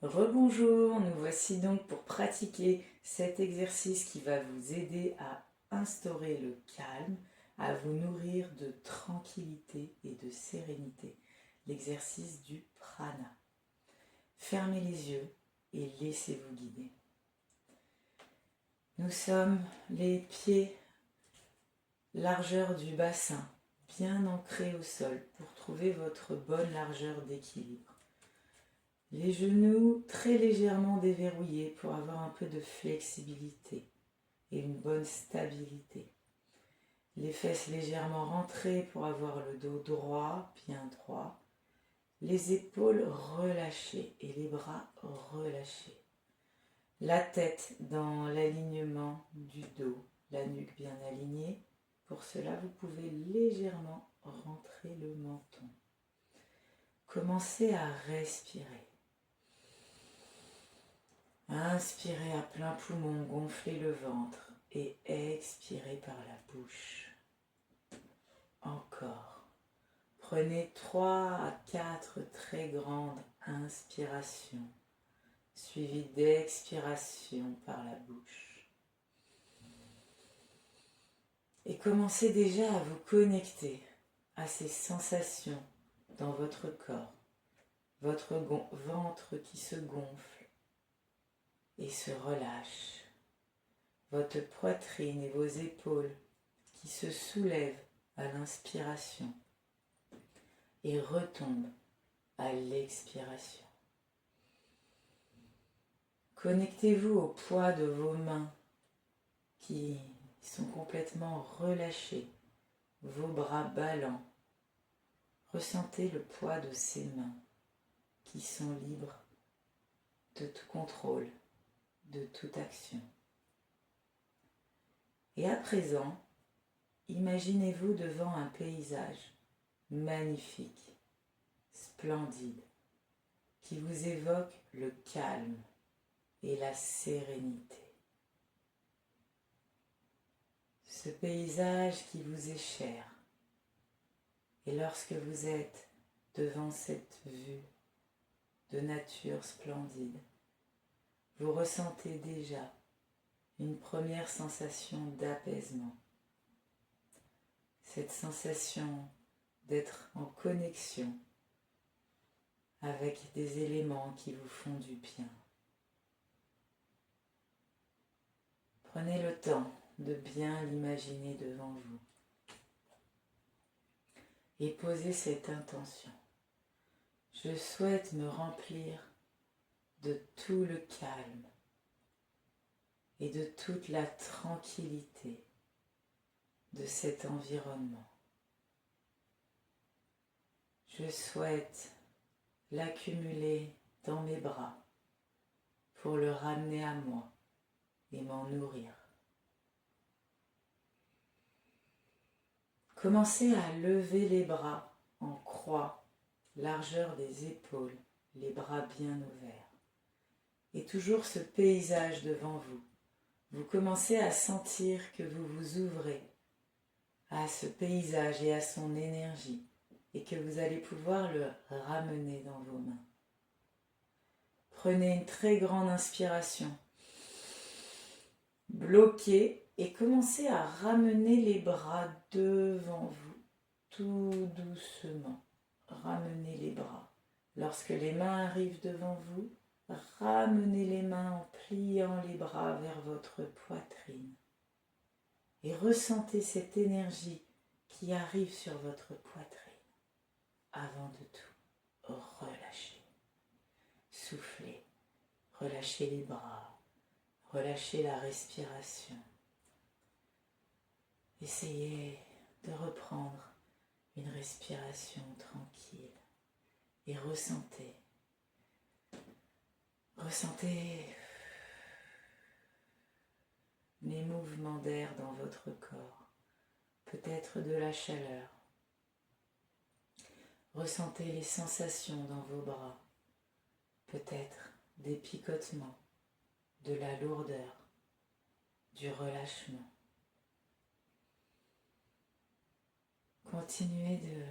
Rebonjour, nous voici donc pour pratiquer cet exercice qui va vous aider à instaurer le calme, à vous nourrir de tranquillité et de sérénité. L'exercice du prana. Fermez les yeux et laissez-vous guider. Nous sommes les pieds largeur du bassin, bien ancrés au sol pour trouver votre bonne largeur d'équilibre. Les genoux très légèrement déverrouillés pour avoir un peu de flexibilité et une bonne stabilité. Les fesses légèrement rentrées pour avoir le dos droit, bien droit. Les épaules relâchées et les bras relâchés. La tête dans l'alignement du dos, la nuque bien alignée. Pour cela, vous pouvez légèrement rentrer le menton. Commencez à respirer. Inspirez à plein poumon, gonflez le ventre et expirez par la bouche. Encore. Prenez 3 à 4 très grandes inspirations, suivies d'expirations par la bouche. Et commencez déjà à vous connecter à ces sensations dans votre corps, votre ventre qui se gonfle et se relâche, votre poitrine et vos épaules qui se soulèvent à l'inspiration et retombent à l'expiration. Connectez-vous au poids de vos mains qui sont complètement relâchées, vos bras ballants. Ressentez le poids de ces mains qui sont libres de tout contrôle, de toute action. Et à présent, imaginez-vous devant un paysage magnifique, splendide, qui vous évoque le calme et la sérénité. Ce paysage qui vous est cher. Et lorsque vous êtes devant cette vue de nature splendide, vous ressentez déjà une première sensation d'apaisement. Cette sensation d'être en connexion avec des éléments qui vous font du bien. Prenez le temps de bien l'imaginer devant vous et posez cette intention. Je souhaite me remplir de tout le calme et de toute la tranquillité de cet environnement. Je souhaite l'accumuler dans mes bras pour le ramener à moi et m'en nourrir. Commencez à lever les bras en croix, largeur des épaules, les bras bien ouverts. Et toujours ce paysage devant vous. Vous commencez à sentir que vous vous ouvrez à ce paysage et à son énergie et que vous allez pouvoir le ramener dans vos mains. Prenez une très grande inspiration. Bloquez et commencez à ramener les bras devant vous, tout doucement. Ramenez les bras. Lorsque les mains arrivent devant vous, ramenez les mains en pliant les bras vers votre poitrine. Et ressentez cette énergie qui arrive sur votre poitrine. Avant de tout, relâchez. Soufflez. Relâchez les bras. Relâchez la respiration. Essayez de reprendre une respiration tranquille et ressentez les mouvements d'air dans votre corps, peut-être de la chaleur. Ressentez les sensations dans vos bras, peut-être des picotements, de la lourdeur, du relâchement. Continuez de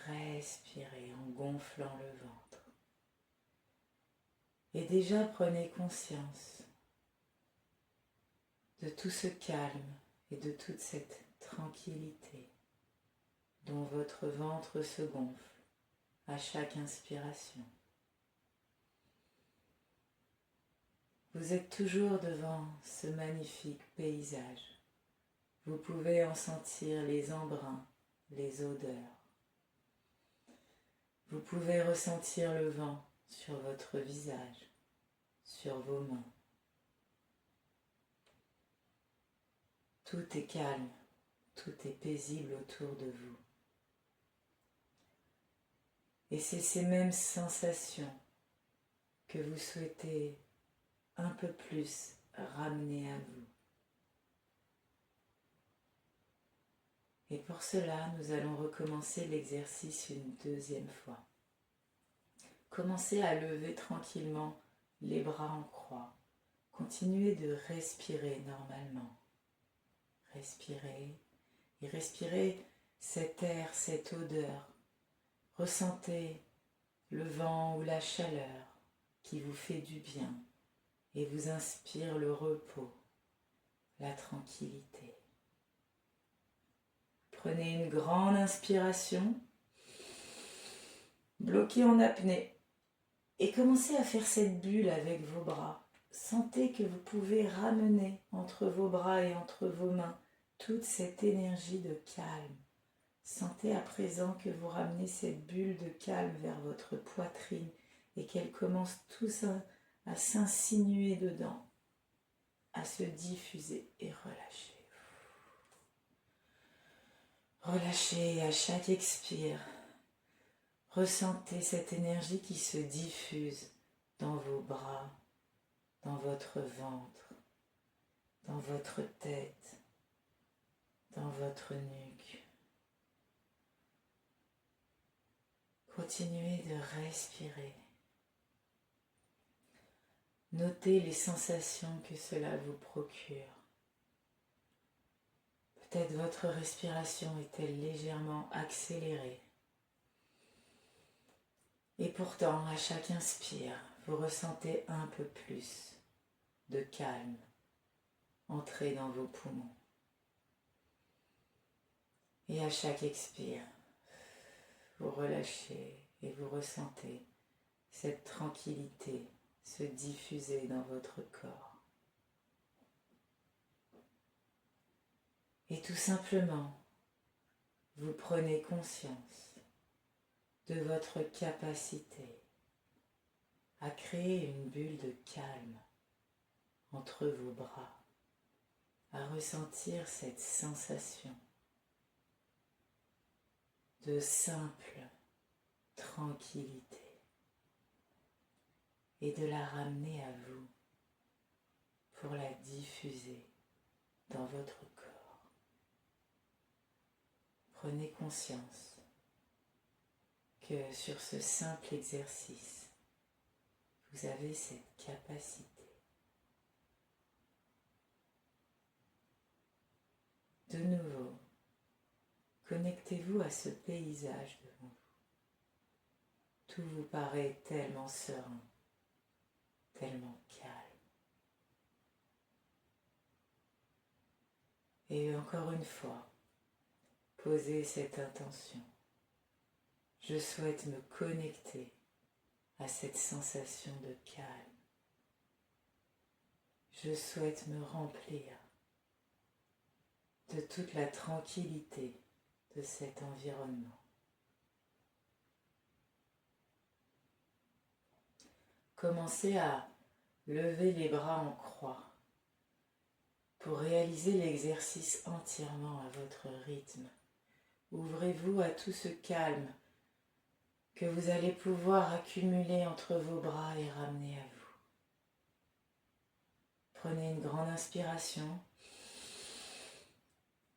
respirer en gonflant le ventre. Et déjà prenez conscience de tout ce calme et de toute cette tranquillité dont votre ventre se gonfle à chaque inspiration. Vous êtes toujours devant ce magnifique paysage. Vous pouvez en sentir les embruns, les odeurs. Vous pouvez ressentir le vent sur votre visage, sur vos mains. Tout est calme, tout est paisible autour de vous. Et c'est ces mêmes sensations que vous souhaitez un peu plus ramener à vous. Et pour cela, nous allons recommencer l'exercice une deuxième fois. Commencez à lever tranquillement les bras en croix. Continuez de respirer normalement. Respirez et respirez cet air, cette odeur. Ressentez le vent ou la chaleur qui vous fait du bien et vous inspire le repos, la tranquillité. Prenez une grande inspiration, bloquez en apnée et commencez à faire cette bulle avec vos bras. Sentez que vous pouvez ramener entre vos bras et entre vos mains toute cette énergie de calme. Sentez à présent que vous ramenez cette bulle de calme vers votre poitrine et qu'elle commence tous à s'insinuer dedans, à se diffuser et relâcher. Relâchez à chaque expire. Ressentez cette énergie qui se diffuse dans vos bras, dans votre ventre, dans votre tête, dans votre nuque. Continuez de respirer. Notez les sensations que cela vous procure. Peut-être votre respiration est-elle légèrement accélérée. Et pourtant, à chaque inspire, vous ressentez un peu plus de calme entrer dans vos poumons. Et à chaque expire, vous relâchez et vous ressentez cette tranquillité se diffuser dans votre corps. Et tout simplement, vous prenez conscience de votre capacité à créer une bulle de calme entre vos bras, à ressentir cette sensation de simple tranquillité et de la ramener à vous pour la diffuser dans votre corps. Prenez conscience que sur ce simple exercice, vous avez cette capacité. De nouveau, connectez-vous à ce paysage devant vous. Tout vous paraît tellement serein, tellement calme. Et encore une fois, posez cette intention. Je souhaite me connecter à cette sensation de calme. Je souhaite me remplir de toute la tranquillité de cet environnement. Commencez à lever les bras en croix pour réaliser l'exercice entièrement à votre rythme. Ouvrez-vous à tout ce calme que vous allez pouvoir accumuler entre vos bras et ramener à vous. Prenez une grande inspiration,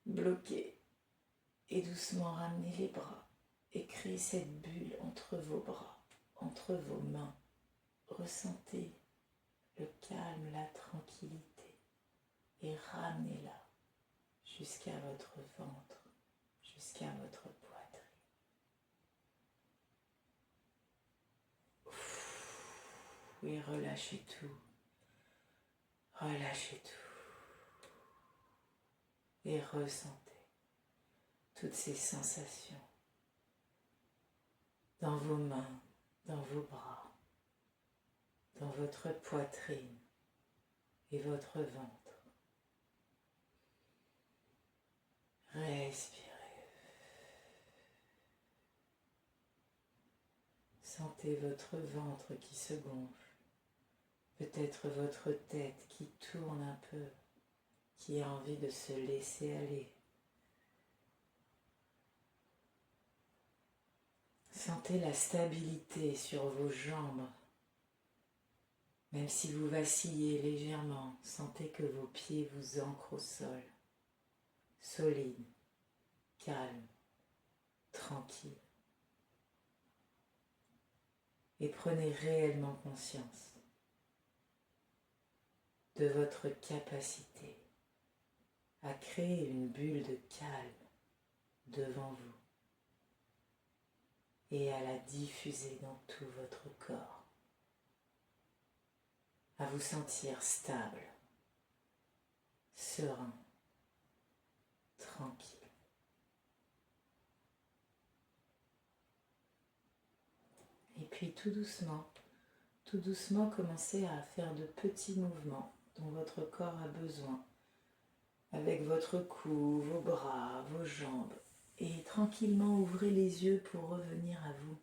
bloquez et doucement ramenez les bras et créez cette bulle entre vos bras, entre vos mains. Ressentez le calme, la tranquillité et ramenez-la jusqu'à votre ventre, jusqu'à votre poitrine. et relâchez tout. Relâchez tout. Et ressentez toutes ces sensations dans vos mains, dans vos bras, dans votre poitrine et votre ventre. Respirez. Sentez votre ventre qui se gonfle, peut-être votre tête qui tourne un peu, qui a envie de se laisser aller. Sentez la stabilité sur vos jambes. Même si vous vacillez légèrement, sentez que vos pieds vous ancrent au sol, solide, calme, tranquille. Et prenez réellement conscience de votre capacité à créer une bulle de calme devant vous et à la diffuser dans tout votre corps, à vous sentir stable, serein, tranquille. Et puis tout doucement, commencez à faire de petits mouvements dont votre corps a besoin, avec votre cou, vos bras, vos jambes, et tranquillement ouvrez les yeux pour revenir à vous.